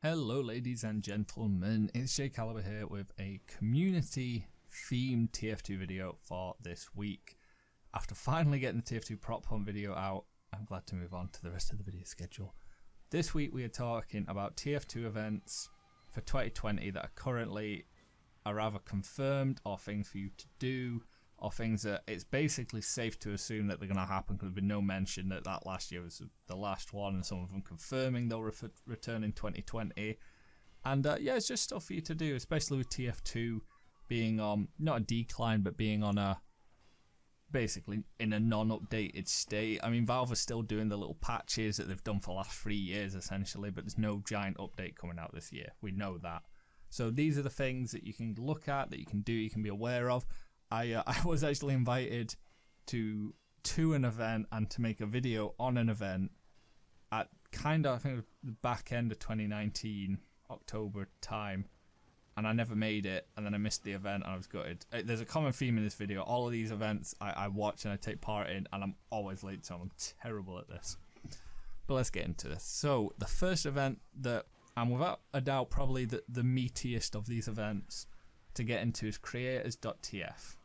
Hello ladies and gentlemen, it's Jay Caliber here with a community themed TF2 video for this week. After finally getting the TF2 prop hunt video out, I'm glad to move on to the rest of the video schedule. This week we are talking about TF2 events for 2020 that are currently either confirmed or things for you to do, or things that it's basically safe to assume that they're going to happen because there's been no mention that last year was the last one, and some of them confirming they'll return in 2020. And yeah, it's just stuff for you to do, especially with TF2 being on, not a decline, but being on a, basically in a non-updated state. I mean, Valve are still doing the little patches that they've done for the last 3 years essentially, but there's no giant update coming out this year. We know that. So these are the things that you can look at, that you can do, you can be aware of. I was actually invited to an event and to make a video on an event at kind of, I think, the back end of 2019, October time, and I never made it, and then I missed the event and I was gutted. There's a common theme in this video. All of these events I watch and I take part in, and I'm always late, so I'm terrible at this. But let's get into this. So the first event that, and without a doubt probably the meatiest of these events to get into, is creator.tf,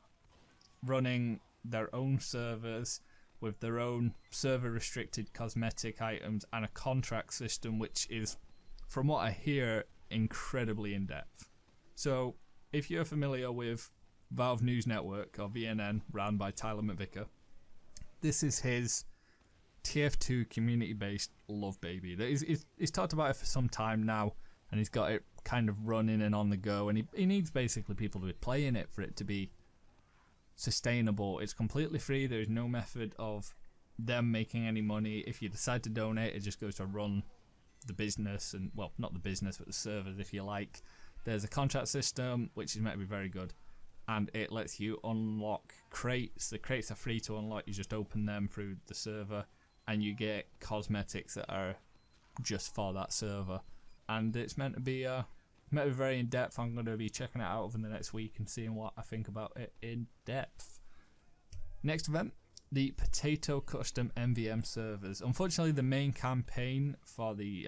running their own servers with their own server restricted cosmetic items and a contract system which is, from what I hear, incredibly in depth. So if you're familiar with Valve News Network, or VNN, ran by Tyler McVicker, this is his TF2 community based love baby. He's talked about it for some time now, and he's got it kind of running and on the go, and he needs basically people to be playing it for it to be sustainable. It's completely free. There's no method of them making any money. If you decide to donate, it just goes to run the business, and, well, not the business, but the servers, if you like. There's a contract system which is meant to be very good, and it lets you unlock crates. The crates are free to unlock. You just open them through the server and you get cosmetics that are just for that server, and it's meant to be very in depth. I'm going to be checking it out over the next week and seeing what I think about it in depth. Next event, the Potato Custom MVM servers. Unfortunately, the main campaign for the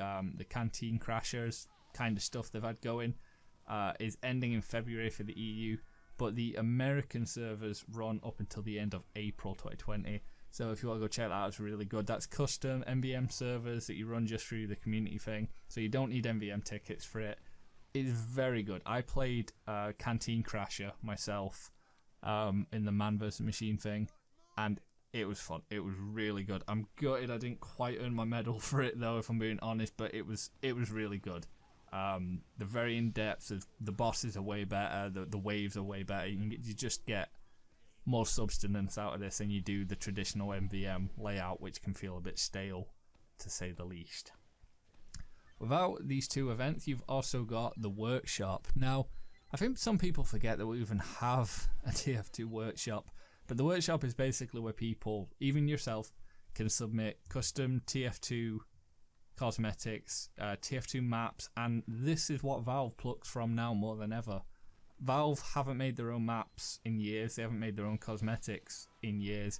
Canteen Crashers kind of stuff they've had going is ending in February for the EU, but the American servers run up until the end of April 2020. So if you want to go check that out, it's really good. That's custom MVM servers that you run just through the community thing, so you don't need MVM tickets for it. It is very good. I played Canteen Crasher myself in the man vs machine thing, and it was fun. It was really good. I'm gutted I didn't quite earn my medal for it though, if I'm being honest, but it was really good. The very in depth. The bosses are way better. The waves are way better. You just get more substance out of this than you do the traditional MVM layout, which can feel a bit stale, to say the least. Without these two events, you've also got the workshop. Now, I think some people forget that we even have a TF2 workshop, but the workshop is basically where people, even yourself, can submit custom TF2 cosmetics, TF2 maps, and this is what Valve plucks from now more than ever. Valve haven't made their own maps in years, they haven't made their own cosmetics in years,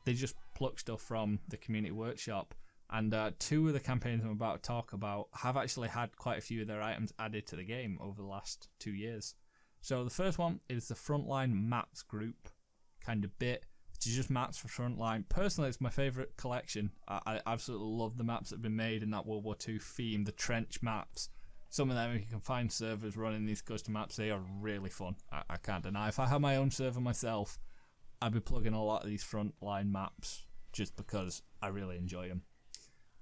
they just pluck stuff from the community workshop. And two of the campaigns I'm about to talk about have actually had quite a few of their items added to the game over the last 2 years. So the first one is the Frontline Maps group kind of bit, which is just maps for Frontline. Personally, it's my favourite collection. I absolutely love the maps that have been made in that World War II theme, the trench maps. Some of them, if you can find servers running these custom maps, they are really fun. I can't deny. If I had my own server myself, I'd be plugging a lot of these Frontline maps just because I really enjoy them.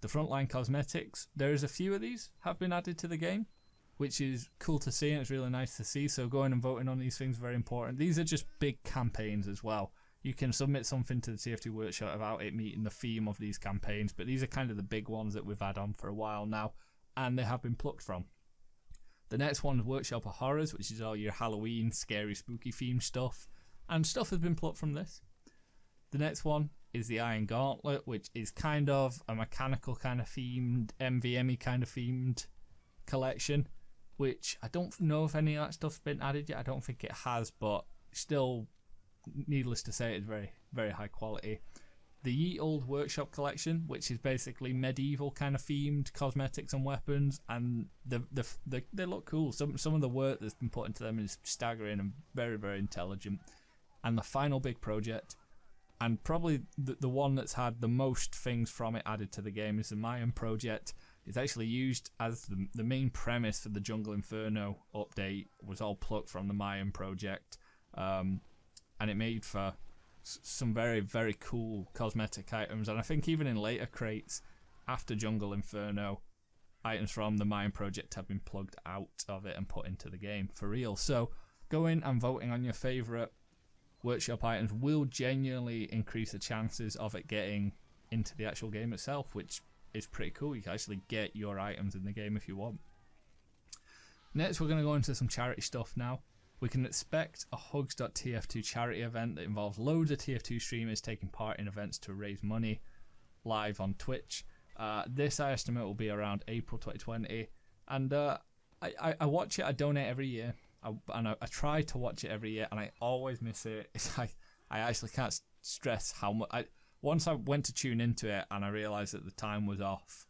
The Frontline cosmetics, there's a few of these have been added to the game, which is cool to see, and it's really nice to see. So going and voting on these things is very important. These are just big campaigns as well. You can submit something to the TF2 workshop about it meeting the theme of these campaigns, but these are kind of the big ones that we've had on for a while now, and they have been plucked from. The next one is Workshop of Horrors, which is all your Halloween, scary, spooky themed stuff, and stuff has been plucked from this. The next one is the Iron Gauntlet, which is kind of a mechanical kind of themed, MVM-y kind of themed collection, which I don't know if any of that stuff's been added yet. I don't think it has, but still, needless to say, it's very, very high quality. the Ye Old Workshop collection, which is basically medieval kind of themed cosmetics and weapons, and they look cool. Some of the work that's been put into them is staggering and very, very intelligent. And the final big project, and probably the one that's had the most things from it added to the game, is the Mayan project. It's actually used as the main premise for the Jungle Inferno update, was all plucked from the Mayan project, and it made for some very, very cool cosmetic items. And I think even in later crates after Jungle Inferno, items from the Mayan project have been plugged out of it and put into the game for real. So going and voting on your favourite workshop items will genuinely increase the chances of it getting into the actual game itself, which is pretty cool. You can actually get your items in the game if you want. Next, we're going to go into some charity stuff now. We can expect a hugs.tf charity event that involves loads of TF2 streamers taking part in events to raise money live on Twitch. This, I estimate, will be around April 2020. And I watch it, I donate every year. I try to watch it every year, and I always miss it. It's like, I actually can't stress how much. Once I went to tune into it, and I realised that the time was off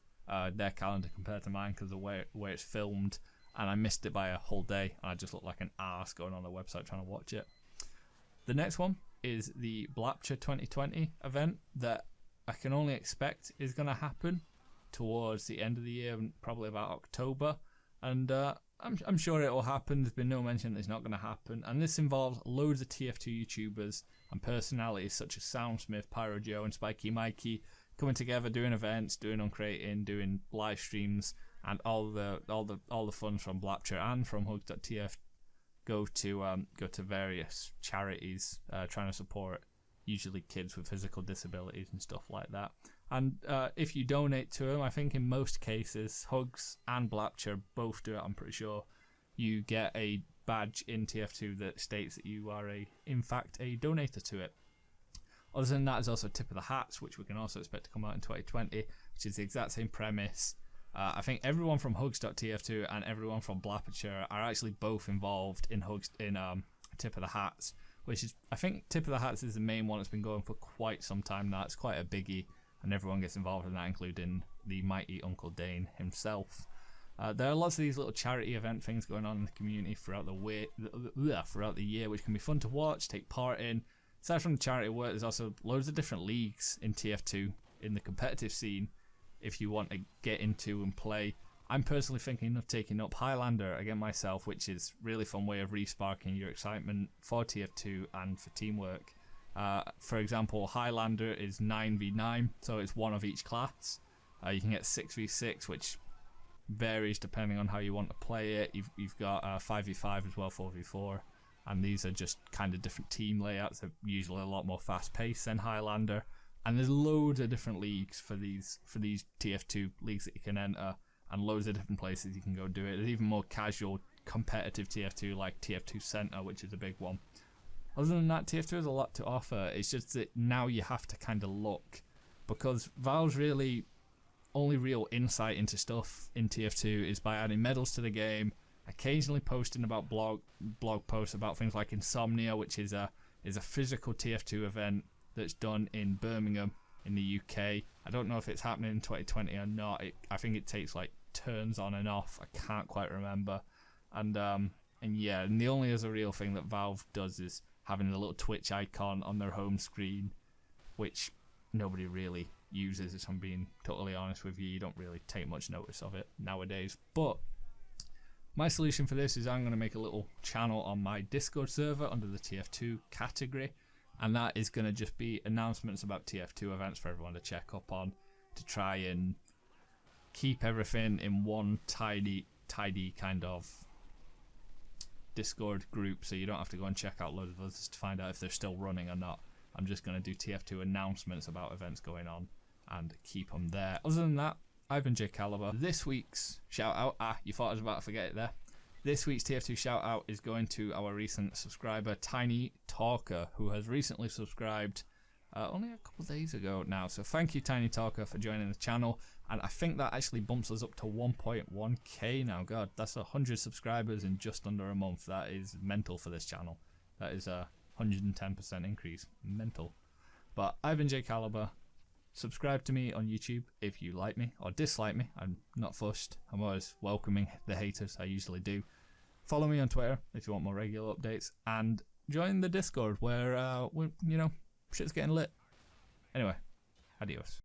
their calendar compared to mine because of where it's filmed, and I missed it by a whole day, and I just looked like an arse going on the website trying to watch it. The next one is the Blapture 2020 event that I can only expect is going to happen towards the end of the year, probably about October, and I'm sure it will happen. There's been no mention that it's not going to happen, and this involves loads of TF2 YouTubers and personalities such as Soundsmith, Pyro Joe, and Spiky Mikey coming together, doing events, doing uncreating, doing live streams, and all the funds from Blapture and from hugs.tf go to various charities trying to support usually kids with physical disabilities and stuff like that. And if you donate to them, I think in most cases, Hugs and Blapture both do it, I'm pretty sure, you get a badge in TF2 that states that you are in fact a donator to it. Other than that, there's also Tip of the Hats, which we can also expect to come out in 2020, which is the exact same premise. I think everyone from hugs.tf2 and everyone from Blapture are actually both involved in Tip of the Hats, which is, I think Tip of the Hats is the main one that's been going for quite some time now. It's quite a biggie, and everyone gets involved in that, including the mighty Uncle Dane himself. There are lots of these little charity event things going on in the community throughout the year, which can be fun to watch, take part in. Aside from the charity work, there's also loads of different leagues in TF2 in the competitive scene if you want to get into and play. I'm personally thinking of taking up Highlander again myself, which is a really fun way of re-sparking your excitement for TF2 and for teamwork. For example, Highlander is 9v9, so it's one of each class. You can get 6v6, which varies depending on how you want to play it. You've got 5v5 as well, 4v4, and these are just kind of different team layouts. They're usually a lot more fast-paced than Highlander, and there's loads of different leagues for these TF2 leagues that you can enter, and loads of different places you can go do it. There's even more casual competitive TF2 like TF2 Center, which is a big one. Other than that, TF2 has a lot to offer. It's just that now you have to kind of look, because Valve's really only real insight into stuff in TF2 is by adding medals to the game, occasionally posting about blog posts about things like Insomnia, which is a physical TF2 event that's done in Birmingham in the UK. I don't know if it's happening in 2020 or not. I think it takes like turns on and off. I can't quite remember. And yeah, and the only other real thing that Valve does is having a little Twitch icon on their home screen, which nobody really uses, if I'm being totally honest with you. You don't really take much notice of it nowadays. But my solution for this is I'm going to make a little channel on my Discord server under the TF2 category, and that is going to just be announcements about TF2 events for everyone to check up on, to try and keep everything in one tidy kind of Discord group, so you don't have to go and check out loads of others to find out if they're still running or not. I'm just going to do TF2 announcements about events going on and keep them there. Other than that, I've been J Caliber. This week's shout out, you thought I was about to forget it there. This week's TF2 shout out is going to our recent subscriber Tiny Talker, who has recently subscribed only a couple days ago now. So thank you, Tiny Talker, for joining the channel. And I think that actually bumps us up to 1.1k now. God, that's 100 subscribers in just under a month. That is mental for this channel. That is a 110% increase. Mental. But I've been J Caliber. Subscribe to me on YouTube if you like me or dislike me. I'm not fussed. I'm always welcoming the haters. I usually do. Follow me on Twitter if you want more regular updates, and join the Discord where shit's getting lit. Anyway, adios.